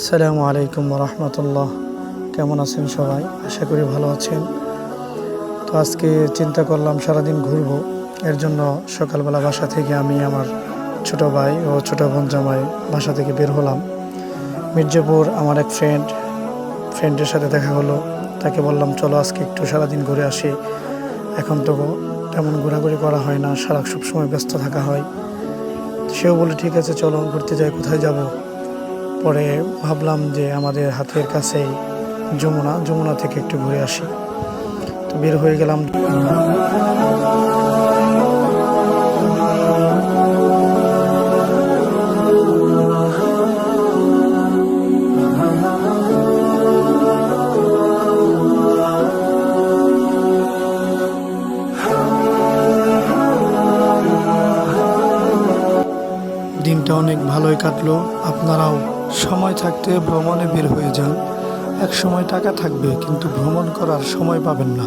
আসসালামু আলাইকুম রহমতুল্লাহ। কেমন আছেন সবাই? আশা করি ভালো আছেন। তো আজকে চিন্তা করলাম সারাদিন ঘুরবো। এর জন্য সকালবেলা বাসা থেকে আমি আমার ছোট ভাই ও ছোট বোন জামাই বাসা থেকে বের হলাম। মির্জাপুর আমার এক ফ্রেন্ডের সাথে দেখা হলো। তাকে বললাম চলো আজকে একটু সারাদিন ঘুরে আসি। এখন তো তেমন ঘোরাঘুরি করা হয় না, সবসময় ব্যস্ত থাকা হয়। সেও বলে ঠিক আছে চলো ঘুরতে যাই। কোথায় যাব? পরে ভাবলাম যে আমাদের হাতের কাছেই যমুনা থেকে একটু ঘুরে আসি। তো বের হয়ে গেলাম। দিনটা অনেক ভালোই কাটলো। আপনারাও সময় থাকতে ভ্রমণে বের হয়ে যান। এক সময় টাকা থাকবে কিন্তু ভ্রমণ করার সময় পাবেন না।